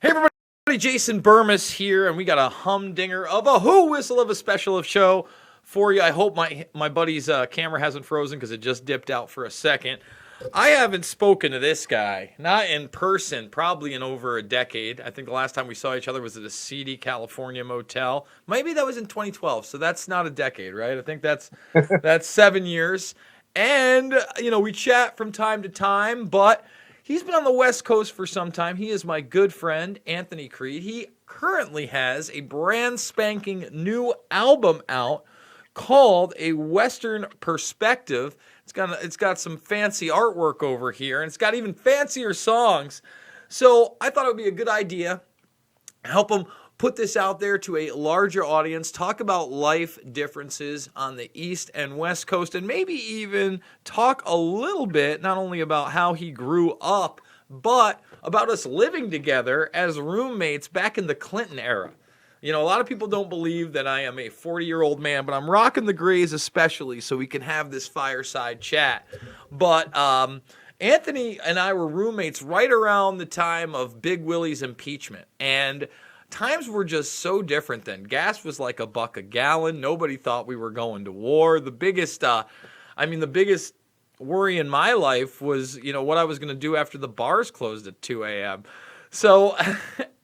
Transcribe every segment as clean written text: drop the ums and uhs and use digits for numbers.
Hey everybody, Jason Burmis here, and we got a humdinger of a who whistle of a special of show for you. I hope my buddy's camera hasn't frozen because it just dipped out for a second. I haven't spoken to this guy, not in person, probably in over a decade. I think the last time we saw each other was at a seedy California motel. Maybe that was in 2012, so that's not a decade, right? I think that's 7 years. And we chat from time to time, but he's been on the West Coast for some time. He is my good friend, Anthony Kreed. He currently has a brand spanking new album out called A Western Perspective. It's got some fancy artwork over here, and it's got even fancier songs. So I thought it would be a good idea to help him put this out there to a larger audience, talk about life differences on the East and West Coast, and maybe even talk a little bit, not only about how he grew up, but about us living together as roommates back in the Clinton era. A lot of people don't believe that I am a 40-year-old man, but I'm rocking the grays especially so we can have this fireside chat. But Anthony and I were roommates right around the time of Big Willie's impeachment. And times were just so different then. Gas was like $1 a gallon. Nobody thought we were going to war. The biggest worry in my life was, what I was going to do after the bars closed at 2 a.m. So,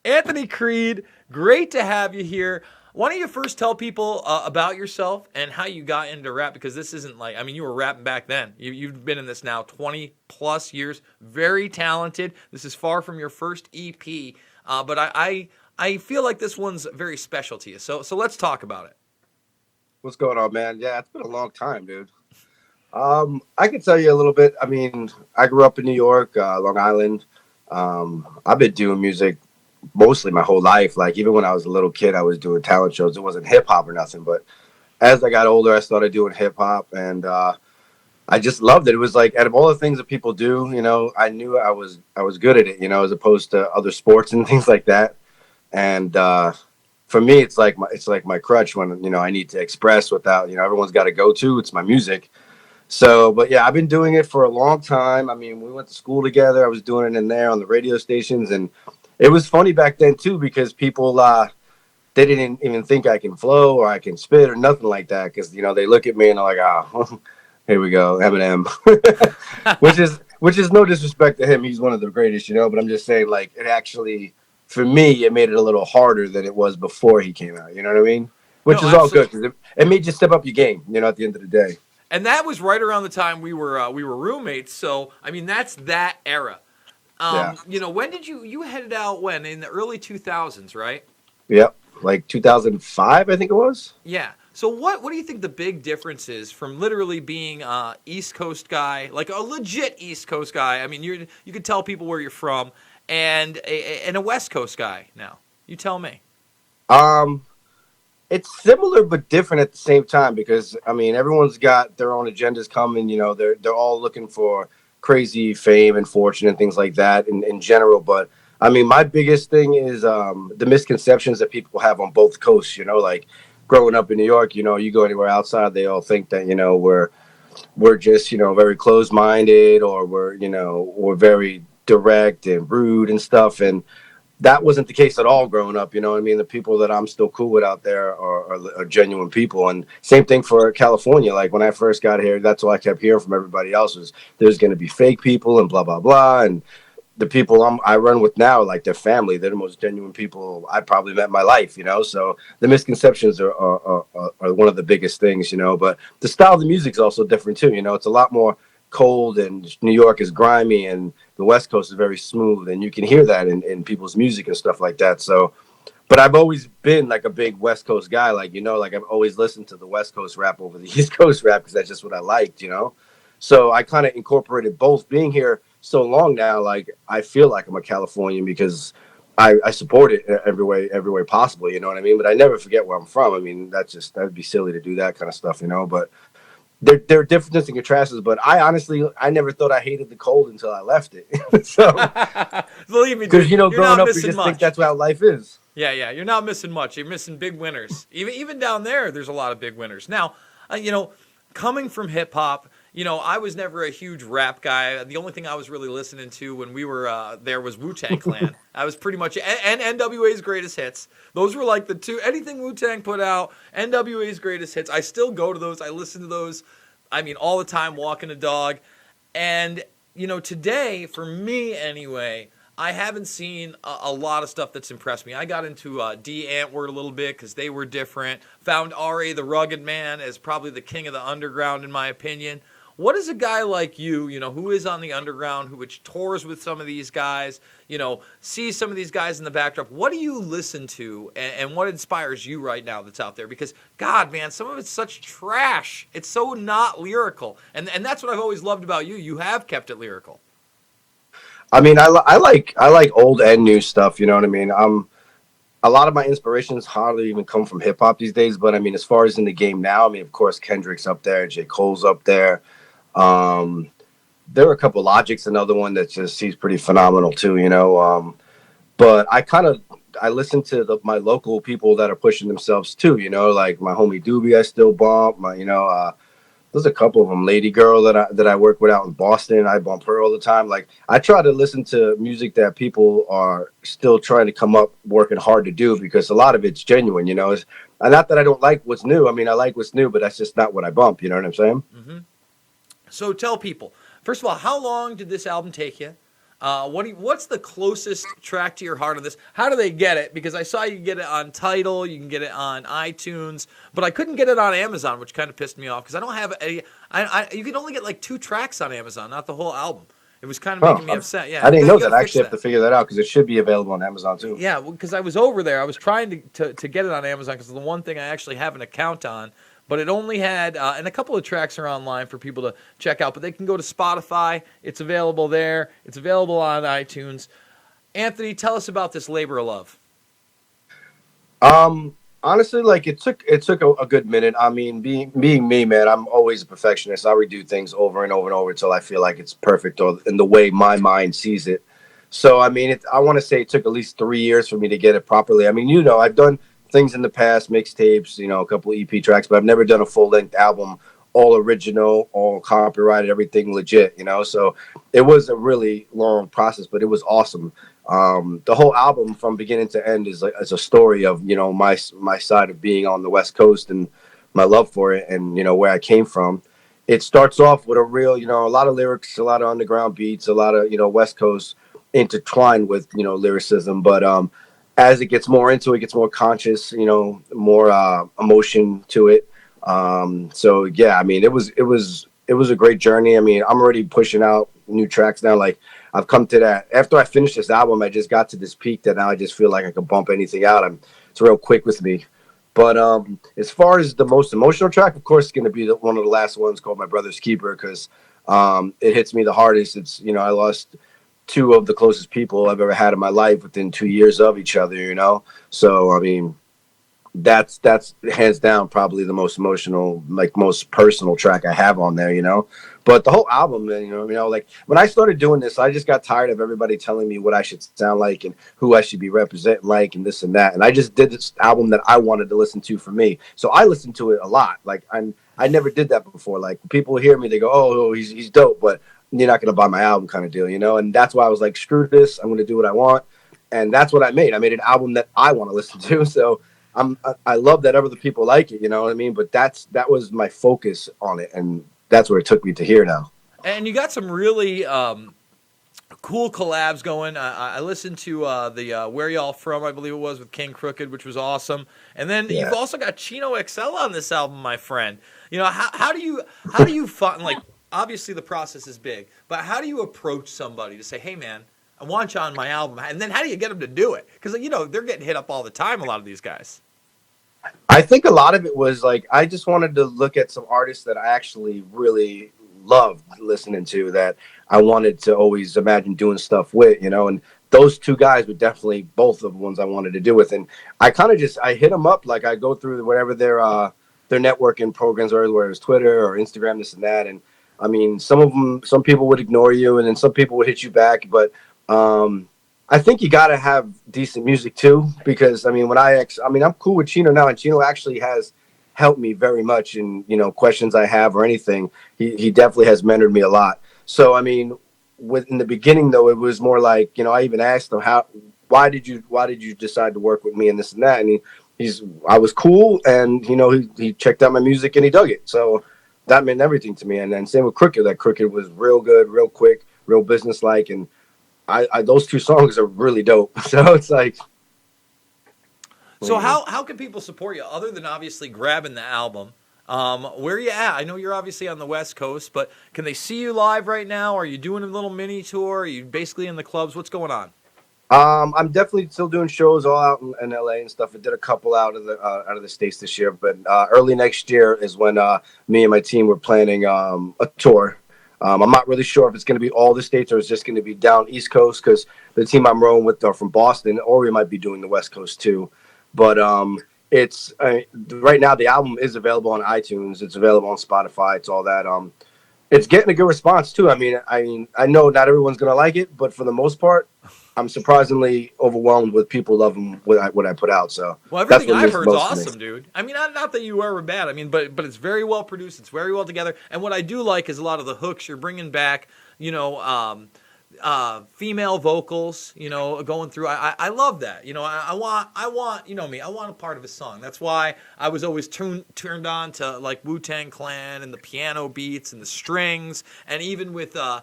Anthony Kreed, great to have you here. Why don't you first tell people about yourself and how you got into rap? Because this isn't you were rapping back then. You've been in this now 20 plus years. Very talented. This is far from your first EP, but I feel like this one's very special to you. So let's talk about it. What's going on, man? Yeah, it's been a long time, dude. I can tell you a little bit. I mean, I grew up in New York, Long Island. I've been doing music mostly my whole life. Like even when I was a little kid, I was doing talent shows. It wasn't hip hop or nothing, but as I got older, I started doing hip hop, and I just loved it. It was like out of all the things that people do, I knew I was good at it, as opposed to other sports and things like that. And for me, it's like my crutch when I need to express without everyone's got to go to. It's my music. So, but yeah, I've been doing it for a long time. I mean, we went to school together. I was doing it in there on the radio stations, and it was funny back then too because people they didn't even think I can flow or I can spit or nothing like that because they look at me and they're like, oh, here we go, Eminem, which is no disrespect to him. He's one of the greatest, but I'm just saying like it actually for me it made it a little harder than it was before he came out. You know what I mean? Which No, is all good absolutely. because it made you step up your game. At the end of the day. And that was right around the time we were roommates. So that's that era. Yeah. When did you headed out? When in the early 2000s, right? Yep. Like 2005, I think it was. Yeah. So what do you think the big difference is from literally being a East Coast guy, like a legit East Coast guy? I mean, you could tell people where you're from, and a West Coast guy. Now, you tell me. Um, it's similar but different at the same time because I mean everyone's got their own agendas coming. They're all looking for crazy fame and fortune and things like that in general. But I mean, my biggest thing is the misconceptions that people have on both coasts. Like growing up in New York, you go anywhere outside, they all think that we're just very closed minded or we're very direct and rude and stuff and that wasn't the case at all growing up. You know what I mean? The people that I'm still cool with out there are genuine people. And same thing for California. Like when I first got here, that's all I kept hearing from everybody else was there's going to be fake people and blah, blah, blah. And the people I run with now, like their family, they're the most genuine people I probably met in my life, So the misconceptions are one of the biggest things, But the style of the music is also different too, It's a lot more cold and New York is grimy and the West Coast is very smooth. And you can hear that in people's music and stuff like that. So, but I've always been like a big West Coast guy. Like I've always listened to the West Coast rap over the East Coast rap because that's just what I liked. So I kind of incorporated both. Being here so long now, like I feel like I'm a Californian because I support it every way possible. You know what I mean? But I never forget where I'm from. I mean, that'd be silly to do that kind of stuff. But there are differences and contrasts. But I never thought I hated the cold until I left it. So Believe me, because dude, you're growing not up, you missing just think much. that's how life is. Yeah, you're not missing much. You're missing big winners. Even down there, there's a lot of big winners. Now, coming from hip hop, I was never a huge rap guy. The only thing I was really listening to when we were there was Wu-Tang Clan. I was pretty much, and NWA's Greatest Hits. Those were like the two, anything Wu-Tang put out, NWA's Greatest Hits. I still go to those. I listen to those, all the time walking a dog. And, today, for me anyway, I haven't seen a lot of stuff that's impressed me. I got into D. Antwoord a little bit because they were different. Found R.A. the Rugged Man as probably the king of the underground, in my opinion. What is a guy like you, who is on the underground, which tours with some of these guys, sees some of these guys in the backdrop? What do you listen to, and what inspires you right now that's out there? Because, God, man, some of it's such trash. It's so not lyrical. And that's what I've always loved about you. You have kept it lyrical. I mean, I like old and new stuff. You know what I mean? A lot of my inspirations hardly even come from hip hop these days. But I mean, as far as in the game now, of course, Kendrick's up there, J. Cole's up there. There are a couple. Logic's another one that just he's pretty phenomenal too. But I listen to my local people that are pushing themselves too. Like my homie Doobie, I still bump. There's a couple of them. Lady Girl that I work with out in Boston, I bump her all the time. Like I try to listen to music that people are still trying to come up, working hard to do, because a lot of it's genuine. It's not that I don't like what's new. I like what's new, but that's just not what I bump. You know what I'm saying? Mm-hmm. So tell people, first of all, how long did this album take you? What's the closest track to your heart on this? How do they get it? Because I saw you get it on Tidal, you can get it on iTunes, but I couldn't get it on Amazon, which kind of pissed me off because I don't have any. You can only get like 2 tracks on Amazon, not the whole album. It was kind of making me upset. Yeah, I didn't know that. I actually have to figure that out because it should be available on Amazon too. Yeah, because I was over there. I was trying to get it on Amazon because the one thing I actually have an account on. But it only had, and a couple of tracks are online for people to check out, but they can go to Spotify. It's available there. It's available on iTunes. Anthony, tell us about this Labor of Love. Honestly, like it took a good minute. Being me, man, I'm always a perfectionist. I redo things over and over and over until I feel like it's perfect or in the way my mind sees it. So, I want to say it took at least 3 years for me to get it properly. I've done things in the past, mixtapes, a couple EP tracks, but I've never done a full-length album, all original, all copyrighted, everything legit, So it was a really long process, but it was awesome. The whole album from beginning to end is a story of, my side of being on the West Coast and my love for it and, where I came from. It starts off with a real, a lot of lyrics, a lot of underground beats, a lot of, West Coast intertwined with, lyricism, but as it gets more into it, gets more conscious, more emotion to it. So yeah, it was a great journey. I'm already pushing out new tracks now. Like I've come to that after I finished this album, I just got to this peak that now I just feel like I can bump anything out. It's real quick with me. But as far as the most emotional track, of course, it's going to be one of the last ones called My Brother's Keeper, because it hits me the hardest. It's, I lost 2 of the closest people I've ever had in my life within 2 years of each other, So, that's hands down probably the most emotional, like most personal track I have on there, But the whole album, like when I started doing this, I just got tired of everybody telling me what I should sound like and who I should be representing like and this and that. And I just did this album that I wanted to listen to for me. So I listened to it a lot. Like I never did that before. Like people hear me, they go, oh, he's dope, but you're not going to buy my album kind of deal, And that's why I was like, screw this. I'm going to do what I want. And that's what I made. I made an album that I want to listen to. So I love that other people like it, you know what I mean? But that was my focus on it. And that's where it took me to here now. And you got some really cool collabs going. I listened to the Where Y'all From, I believe it was, with King Crooked, which was awesome. And then you've also got Chino XL on this album, my friend. How do you find, like, obviously the process is big, but how do you approach somebody to say, hey, man, I want you on my album? And then how do you get them to do it? Because, they're getting hit up all the time, a lot of these guys. I think a lot of it was like, I just wanted to look at some artists that I actually really loved listening to, that I wanted to always imagine doing stuff with, and those 2 guys were definitely both of the ones I wanted to do with. And I kind of I hit them up, like I go through whatever their networking programs are, whether it's Twitter or Instagram, this and that. And some people would ignore you, and then some people would hit you back. But I think you got to have decent music too, because when I'm cool with Chino now, and Chino actually has helped me very much in, questions I have or anything. He definitely has mentored me a lot. So I mean, in the beginning though, it was more like, I even asked him why did you decide to work with me and this and that, and I was cool, and he checked out my music and he dug it. So that meant everything to me. And then same with Crooked. That Crooked was real good, real quick, real businesslike, and I those two songs are really dope. So it's like. So how can people support you other than obviously grabbing the album? Where are you at? I know you're obviously on the West Coast, but can they see you live right now? Are you doing a little mini tour? Are you basically in the clubs? What's going on? I'm definitely still doing shows all out in LA and stuff. I did a couple out of the States this year, but early next year is when me and my team were planning a tour. I'm not really sure if it's going to be all the states or it's just going to be down East Coast, because the team I'm rowing with are from Boston, or we might be doing the West Coast too. But it's right now the album is available on iTunes. It's available on Spotify. It's all that. It's getting a good response too. I mean, I know not everyone's gonna like it, but for the most part, I'm surprisingly overwhelmed with people loving what I put out. So well, everything I've heard is awesome, dude. I mean, not that you were bad. I mean, but it's very well produced. It's very well together. And what I do like is a lot of the hooks you're bringing back. Female vocals, going through. I love that. I want, me, I want a part of a song. That's why I was always turned on to like Wu-Tang Clan and the piano beats and the strings, and even with, I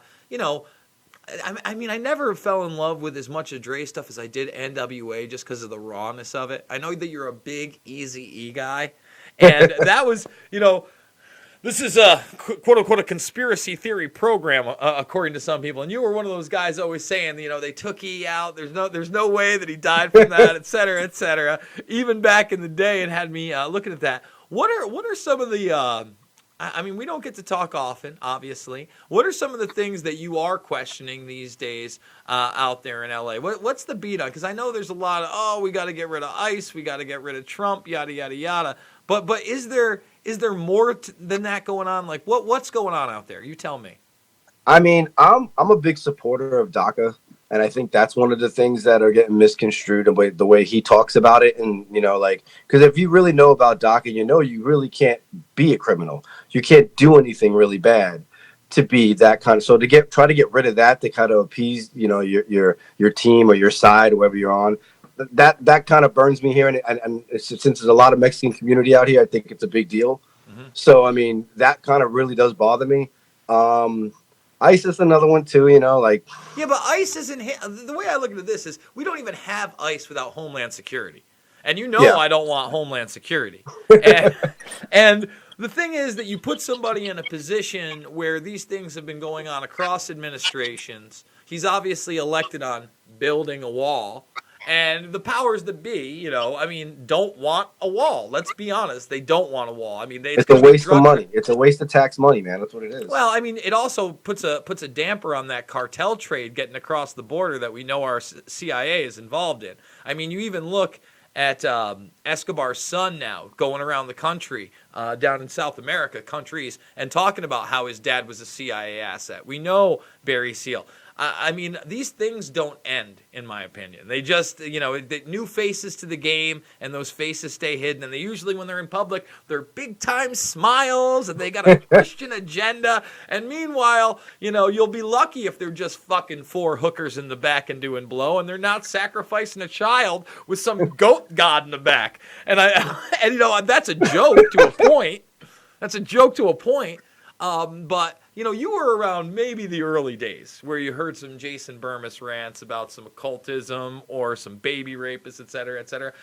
mean, I never fell in love with as much of Dre stuff as I did NWA just because of the rawness of it. I know that you're a big Eazy-E guy, and that was, this is a quote-unquote a conspiracy theory program, according to some people. And you were one of those guys always saying, they took E out. There's no way that he died from that, et cetera, et cetera. Even back in the day, it had me looking at that. What are some of the... I mean, we don't get to talk often, obviously. What are some of the things that you are questioning these days out there in LA? What's the beat on? Because I know there's a lot of, we got to get rid of ICE, we got to get rid of Trump, yada, yada, yada. But is there more than that going on? Like, what's going on out there? You tell me. I mean, I'm a big supporter of DACA, and I think that's one of the things that are getting misconstrued, the way he talks about it. And because if you really know about DACA, you really can't be a criminal. You can't do anything really bad to be that kind of. So try to get rid of that to kind of appease your team or your side, whoever you're on. That kind of burns me here, and since there's a lot of Mexican community out here, I think it's a big deal. Mm-hmm. So I mean, that kind of really does bother me. ICE is another one too, Yeah, but ICE isn't. The way I look at this is, we don't even have ICE without Homeland Security, and yeah. I don't want Homeland Security. And the thing is that you put somebody in a position where these things have been going on across administrations. He's obviously elected on building a wall. And the powers that be, don't want a wall. Let's be honest. They don't want a wall. I mean, it's a waste of money. It's a waste of tax money, man. That's what it is. Well, I mean, it also puts a damper on that cartel trade getting across the border that we know our CIA is involved in. I mean, you even look at Escobar's son now going around the country, down in South America countries, and talking about how his dad was a CIA asset. We know Barry Seal. I mean, these things don't end, in my opinion. They just, new faces to the game, and those faces stay hidden. And they usually, when they're in public, they're big-time smiles, and they got a Christian agenda. And meanwhile, you'll be lucky if they're just fucking 4 hookers in the back and doing blow, and they're not sacrificing a child with some goat god in the back. And that's a joke to a point. That's a joke to a point. But... you were around maybe the early days where you heard some Jason Burmis rants about some occultism or some baby rapists, et cetera, et cetera.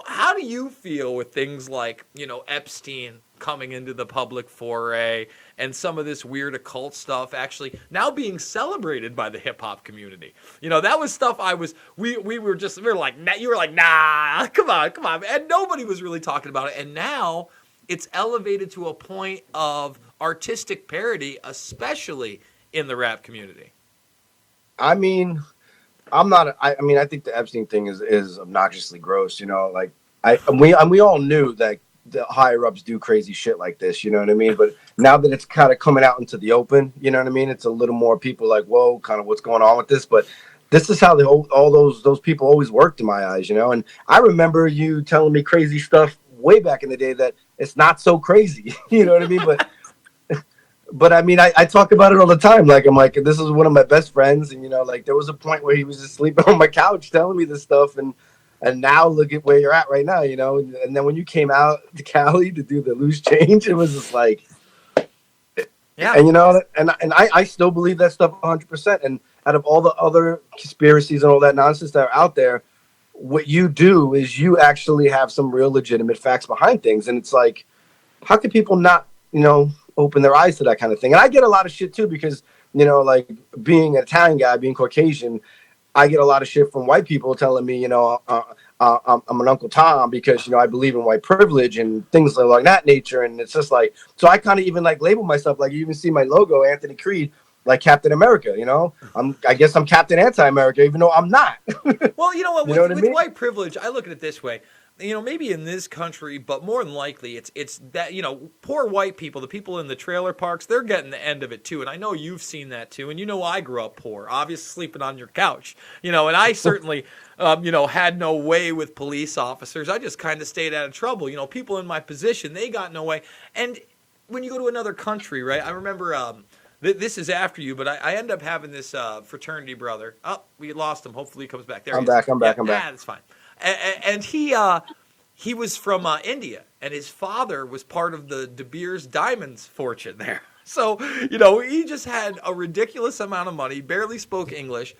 How do you feel with things like, Epstein coming into the public foray and some of this weird occult stuff actually now being celebrated by the hip hop community? That was stuff we were like, you were like, nah, come on. And nobody was really talking about it. And now it's elevated to a point of artistic parody, especially in the rap community. I mean, I think the Epstein thing is obnoxiously gross. We all knew that the higher ups do crazy shit like this. You know what I mean? But now that it's kind of coming out into the open, you know what I mean? It's a little more people like, whoa, kind of what's going on with this. But this is how all those people always worked in my eyes, And I remember you telling me crazy stuff way back in the day that it's not so crazy. You know what I mean? But I mean, I talk about it all the time. Like, I'm like, this is one of my best friends, and like there was a point where he was just sleeping on my couch telling me this stuff, and now look at where you're at right now. And then when you came out to Cali to do the loose change, it was just like, Yeah. and I still believe that stuff 100%. And out of all the other conspiracies and all that nonsense that are out there, what you do is you actually have some real legitimate facts behind things, and it's like, how can people not, open their eyes to that kind of thing? And I get a lot of shit too because, like being an Italian guy, being Caucasian, I get a lot of shit from white people telling me, I'm an Uncle Tom because, I believe in white privilege and things like that nature. And it's just like, so I kind of even like label myself, like you even see my logo, Anthony Kreed, like Captain America, I guess I'm Captain Anti-America, even though I'm not. Well, you know what? You know what I With mean? white privilege, I look at it this way. Maybe in this country, but more than likely, it's that poor white people, the people in the trailer parks, they're getting the end of it too. And I know you've seen that too. And I grew up poor, obviously sleeping on your couch. And I certainly, had no way with police officers. I just kind of stayed out of trouble. People in my position, they got no way. And when you go to another country, right? I remember. This is after you, but I end up having this fraternity brother. Oh, we lost him. Hopefully he comes back. There I'm he is. back. I'm back. That's fine. And he was from India, and his father was part of the De Beers Diamonds fortune there. So, he just had a ridiculous amount of money, barely spoke English,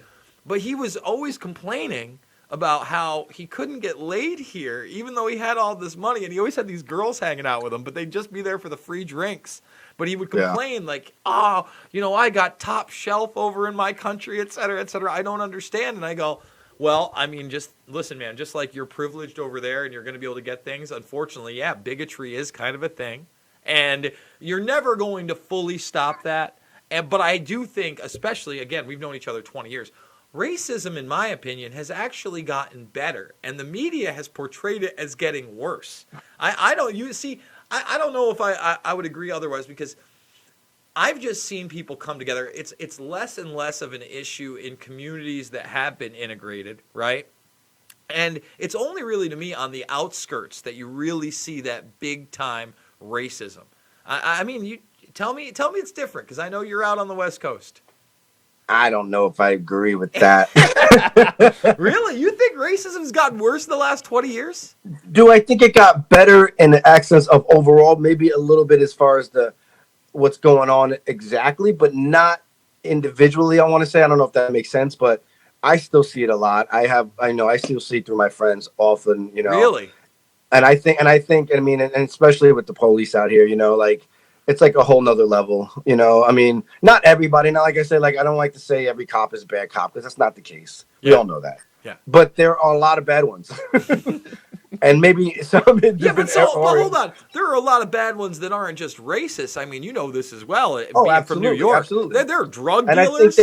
but he was always complaining about how he couldn't get laid here, even though he had all this money, and he always had these girls hanging out with him, but they'd just be there for the free drinks. But he would complain like, I got top shelf over in my country, et cetera, et cetera. I don't understand. And I go, well, I mean, just listen, man, just like you're privileged over there and you're going to be able to get things. Unfortunately, yeah, bigotry is kind of a thing. And you're never going to fully stop that. But I do think, especially, again, we've known each other 20 years. Racism, in my opinion, has actually gotten better. And the media has portrayed it as getting worse. I don't know if I would agree otherwise, because I've just seen people come together. It's less and less of an issue in communities that have been integrated, right? And it's only really, to me, on the outskirts that you really see that big time racism. I mean, you tell me it's different, because I know you're out on the West Coast. I don't know if I agree with that. Really? You think racism's gotten worse in the last 20 years? Do I think it got better in the accents of overall? Maybe a little bit as far as what's going on exactly, but not individually. I want to say, I don't know if that makes sense, but I still see it a lot. I know I still see it through my friends often. Really? And I think, I mean, and especially with the police out here, like, it's like a whole nother level, I mean, not everybody. Now, like I said, like, I don't like to say every cop is a bad cop, because that's not the case. Yeah. We all know that. Yeah. But there are a lot of bad ones. And maybe some in but hold on. There are a lot of bad ones that aren't just racist. I mean, you know this as well. Oh, being from New York, absolutely. They're drug dealers. And I think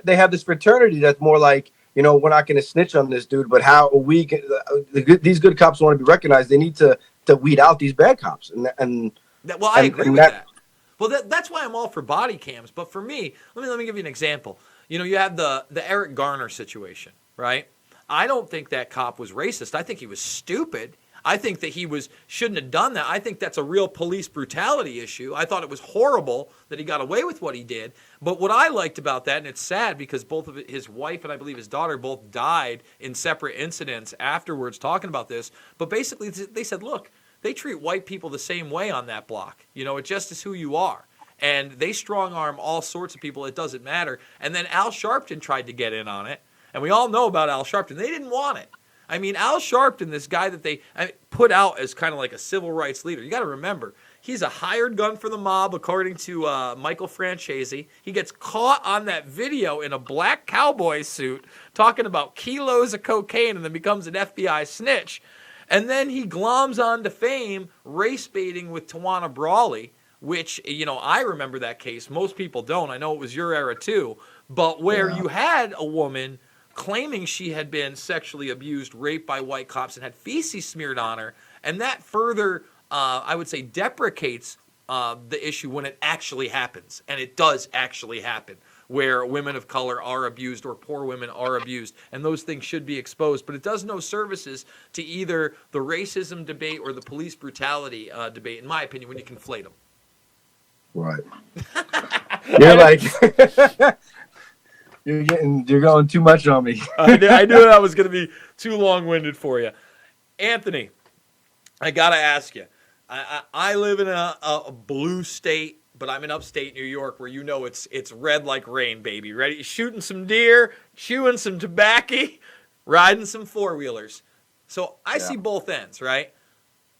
they have this fraternity that's more like, we're not going to snitch on this dude, but how we can, these good cops want to be recognized. They need to weed out these bad cops. I agree with that. Well, that's why I'm all for body cams. But for me, let me give you an example. You have the Eric Garner situation, right? I don't think that cop was racist. I think he was stupid. I think that he shouldn't have done that. I think that's a real police brutality issue. I thought it was horrible that he got away with what he did. But what I liked about that, and it's sad because both of his wife and I believe his daughter both died in separate incidents afterwards talking about this. But basically they said, look, they treat white people the same way on that block. It just is who you are. And they strong arm all sorts of people. It doesn't matter. And then Al Sharpton tried to get in on it. And we all know about Al Sharpton. They didn't want it. I mean, Al Sharpton, this guy that they put out as kind of like a civil rights leader. You got to remember, he's a hired gun for the mob, according to Michael Francesi. He gets caught on that video in a black cowboy suit talking about kilos of cocaine and then becomes an FBI snitch. And then he gloms onto fame race baiting with Tawana Brawley, which, I remember that case. Most people don't. I know it was your era too. But where you had a woman claiming she had been sexually abused, raped by white cops, and had feces smeared on her. And that further, I would say, deprecates the issue when it actually happens. And it does actually happen. where women of color are abused or poor women are abused, and those things should be exposed. But it does no services to either the racism debate or the police brutality debate, in my opinion, when you conflate them. Right. You're like, you're going too much on me. I knew that was going to be too long-winded for you. Anthony, I got to ask you. I live in a blue state, but I'm in upstate New York where it's red like rain, baby. Ready? Shooting some deer, chewing some tobacco, riding some four-wheelers. So I see both ends, right?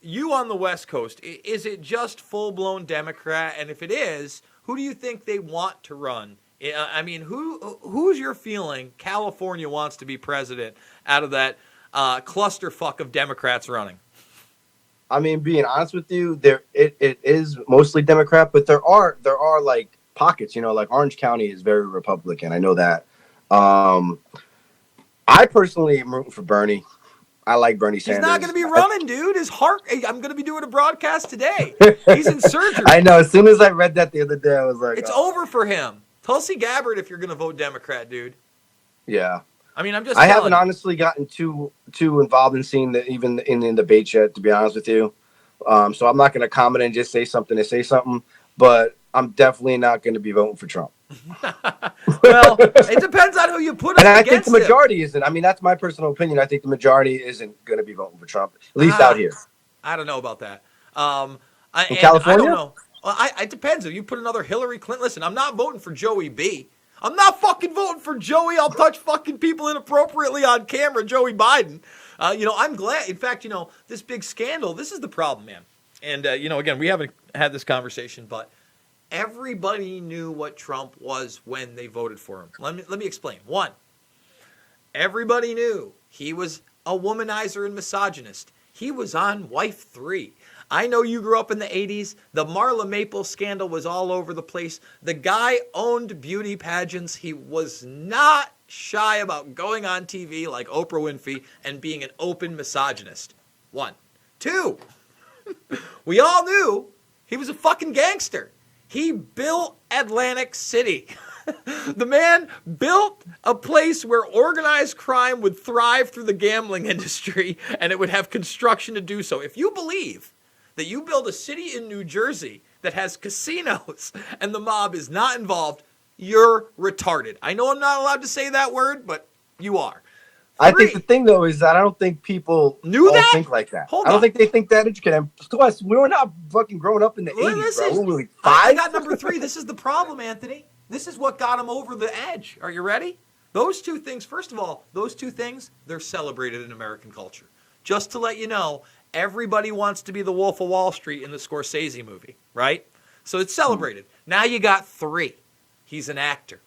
You on the West Coast, is it just full-blown Democrat? And if it is, who do you think they want to run? I mean, who's your feeling California wants to be president out of that clusterfuck of Democrats running? I mean, being honest with you, it is mostly Democrat, but there are like pockets, like Orange County is very Republican. I know that. I personally am rooting for Bernie. I like Bernie Sanders. He's not going to be running, dude. His heart. I'm going to be doing a broadcast today. He's in surgery. I know. As soon as I read that the other day, I was like, it's over for him. Tulsi Gabbard, if you're going to vote Democrat, dude. Yeah. I mean, I haven't honestly gotten too involved in seeing even in the debates yet, to be honest with you. So I'm not going to comment and just say something to say something. But I'm definitely not going to be voting for Trump. Well, it depends on who you put up against him. And I think the majority isn't. I mean, that's my personal opinion. I think the majority isn't going to be voting for Trump, at least out here. I don't know about that. In California? I don't know. Well, it depends. If you put another Hillary Clinton, listen, I'm not voting for Joey B. I'm not fucking voting for Joey. I'll touch fucking people inappropriately on camera, Joey Biden. I'm glad. In fact, this big scandal, this is the problem, man. And, again, we haven't had this conversation, but everybody knew what Trump was when they voted for him. Let me explain. One, everybody knew he was a womanizer and misogynist. He was on Wife 3. I know you grew up in the 80s. The Marla Maples scandal was all over the place. The guy owned beauty pageants. He was not shy about going on TV like Oprah Winfrey and being an open misogynist. One. Two, we all knew he was a fucking gangster. He built Atlantic City. The man built a place where organized crime would thrive through the gambling industry, and it would have construction to do so. If you believe that you build a city in New Jersey that has casinos and the mob is not involved, you're retarded. I know I'm not allowed to say that word, but you are. I think the thing, though, is that I don't think people think like that. I don't think they think that educated. Plus, we were not fucking growing up in the 80s, bro. We were like 5. I got number 3. This is the problem, Anthony. This is what got him over the edge. Are you ready? Those two things, first of all, they're celebrated in American culture. Just to let you know, everybody wants to be the Wolf of Wall Street in the Scorsese movie, right? So it's celebrated. Now you got 3. He's an actor.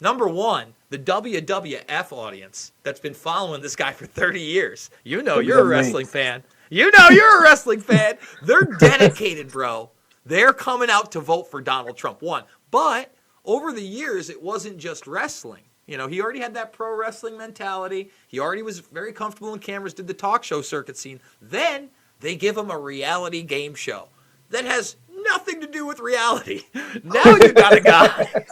Number 1, the WWF audience that's been following this guy for 30 years. You're a wrestling fan. You're a wrestling fan. They're dedicated, bro. They're coming out to vote for Donald Trump. 1. But over the years, it wasn't just wrestling. He already had that pro wrestling mentality. He already was very comfortable in cameras, did the talk show circuit scene. Then they give him a reality game show that has nothing to do with reality. Now you got a guy.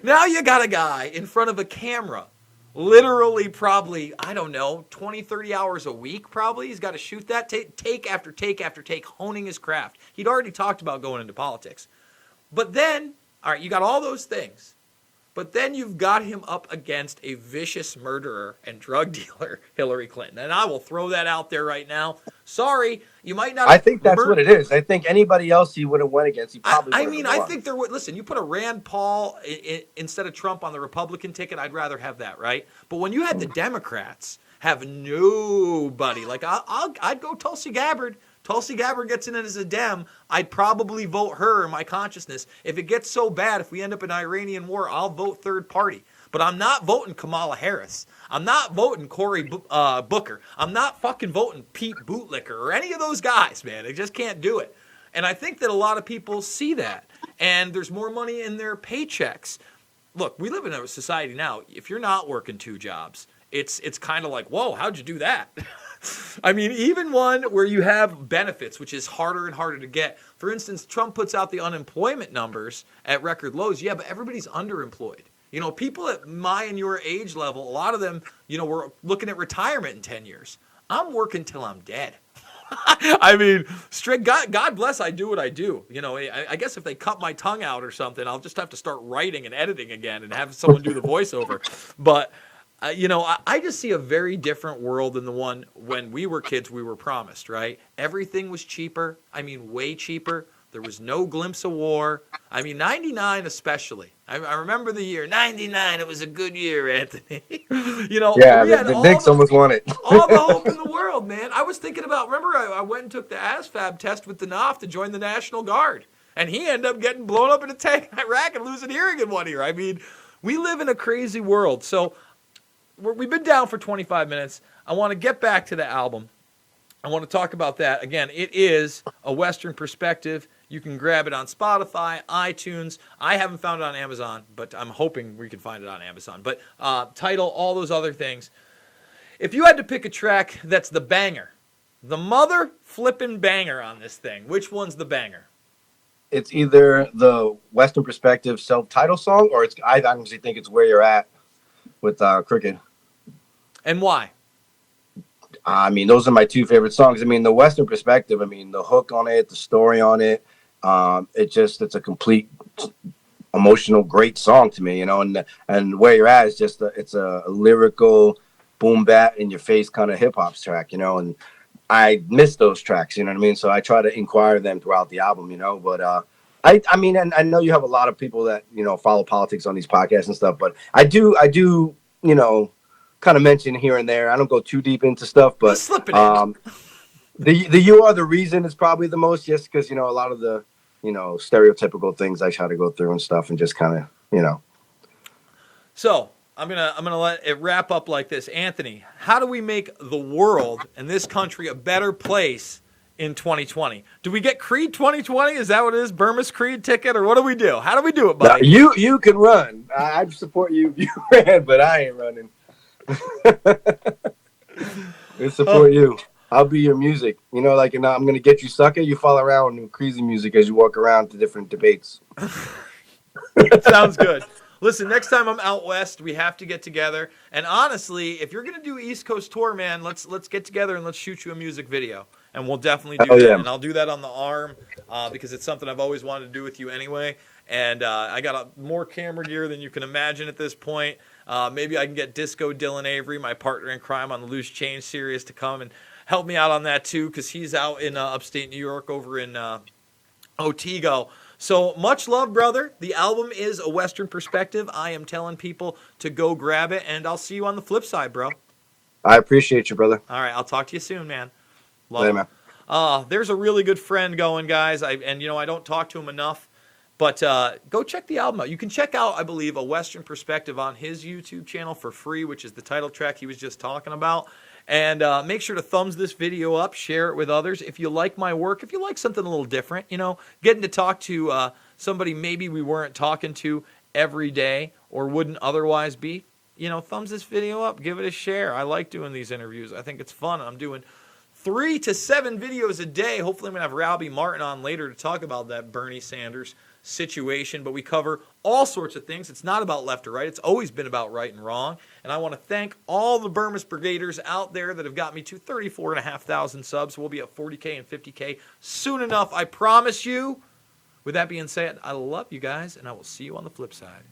Now you got a guy in front of a camera, literally probably, 20, 30 hours a week probably. He's got to shoot that take after take after take, honing his craft. He'd already talked about going into politics. But then, all right, you got all those things. But then you've got him up against a vicious murderer and drug dealer, Hillary Clinton. And I will throw that out there right now. Sorry, you might not. I think that's what it is. I think anybody else he would have went against, he probably would have won. I think there would. Listen, you put a Rand Paul instead of Trump on the Republican ticket, I'd rather have that, right? But when you had the Democrats have nobody, like I'd go Tulsi Gabbard. Tulsi Gabbard gets in as a Dem, I'd probably vote her in my consciousness. If it gets so bad, if we end up in Iranian war, I'll vote third party. But I'm not voting Kamala Harris. I'm not voting Cory Booker. I'm not fucking voting Pete Bootlicker or any of those guys, man. They just can't do it. And I think that a lot of people see that. And there's more money in their paychecks. Look, we live in a society now, if you're not working 2 jobs, it's kind of like, whoa, how'd you do that? I mean, even one where you have benefits, which is harder and harder to get. For instance, Trump puts out the unemployment numbers at record lows. Yeah, but everybody's underemployed. You know, people at my and your age level, a lot of them, you know, we're looking at retirement in 10 years. I'm working till I'm dead. I mean, straight God bless, I do what I do. You know, I guess if they cut my tongue out or something, I'll just have to start writing and editing again and have someone do the voiceover. But you know, I just see a very different world than the one when we were kids we were promised, right? Everything was cheaper. I mean, way cheaper. There was no glimpse of war. I mean, 99 especially. I remember the year 99. It was a good year, Anthony. You know, Yeah, we had the Knicks almost won it. all the hope in the world, man. I was thinking about, remember, I went and took the ASVAB test with Danoff to join the National Guard. And he ended up getting blown up in a tank in Iraq and losing hearing in one ear. I mean, we live in a crazy world. So we've been down for 25 minutes. I want to get back to the album. I want to talk about that. Again, it is A Western Perspective. You can grab it on Spotify, iTunes. I haven't found it on Amazon, but I'm hoping we can find it on Amazon. But Tidal, all those other things. If you had to pick a track that's the banger, the mother flippin' banger on this thing, which one's the banger? It's either the Western Perspective self-title song, or I honestly think it's Where You're At with Crooked. And why? I mean, those are my two favorite songs. I mean, the Western Perspective, I mean, the hook on it, the story on it, it's a complete emotional, great song to me, you know, and Where You're At is just it's a lyrical, boom bat in your face kind of hip hop track, you know, and I miss those tracks, you know what I mean? So I try to inquire them throughout the album, you know, but I mean, and I know you have a lot of people that, you know, follow politics on these podcasts and stuff, but I do, you know, kind of mention here and there. I don't go too deep into stuff, but the You Are the Reason is probably the most, just because, you know, a lot of the, you know, stereotypical things I try to go through and stuff, and just kind of, you know. So I'm gonna let it wrap up like this. Anthony, how do we make the world and this country a better place in 2020? Do we get Kreed 2020? Is that what it is? Burma's Kreed ticket, or what do we do? How do we do it, buddy? Now, you can run. I support you. You ran, but I ain't running. I support you. I'll be your music. You know, like, and I'm gonna get you sucker. You follow around with crazy music as you walk around to different debates. Sounds good. Listen, next time I'm out west, we have to get together. And honestly, if you're gonna do East Coast tour, man, let's get together and let's shoot you a music video. And we'll definitely do that. Yeah. And I'll do that on the arm because it's something I've always wanted to do with you anyway. And I got more camera gear than you can imagine at this point. Maybe I can get Disco Dylan Avery, my partner in crime on the Loose Change series, to come and help me out on that too, because he's out in upstate New York over in Otsego. So much love, brother. The album is A Western Perspective. I am telling people to go grab it, and I'll see you on the flip side, bro. I appreciate you, brother. All right, I'll talk to you soon, man. Love Later, him. man. There's a really good friend going, guys. And you know, I don't talk to him enough. But go check the album out. You can check out, I believe, A Western Perspective on his YouTube channel for free, which is the title track he was just talking about. And make sure to thumbs this video up, share it with others. If you like my work, if you like something a little different, you know, getting to talk to somebody maybe we weren't talking to every day or wouldn't otherwise be, you know, thumbs this video up, give it a share. I like doing these interviews. I think it's fun. I'm doing 3 to 7 videos a day. Hopefully I'm going to have Robbie Martin on later to talk about that Bernie Sanders situation, but we cover all sorts of things. It's not about left or right. It's always been about right and wrong. And I want to thank all the Burmese Brigaders out there that have got me to 34,500 subs. We'll be at 40K and 50K soon enough, I promise you. With that being said, I love you guys, and I will see you on the flip side.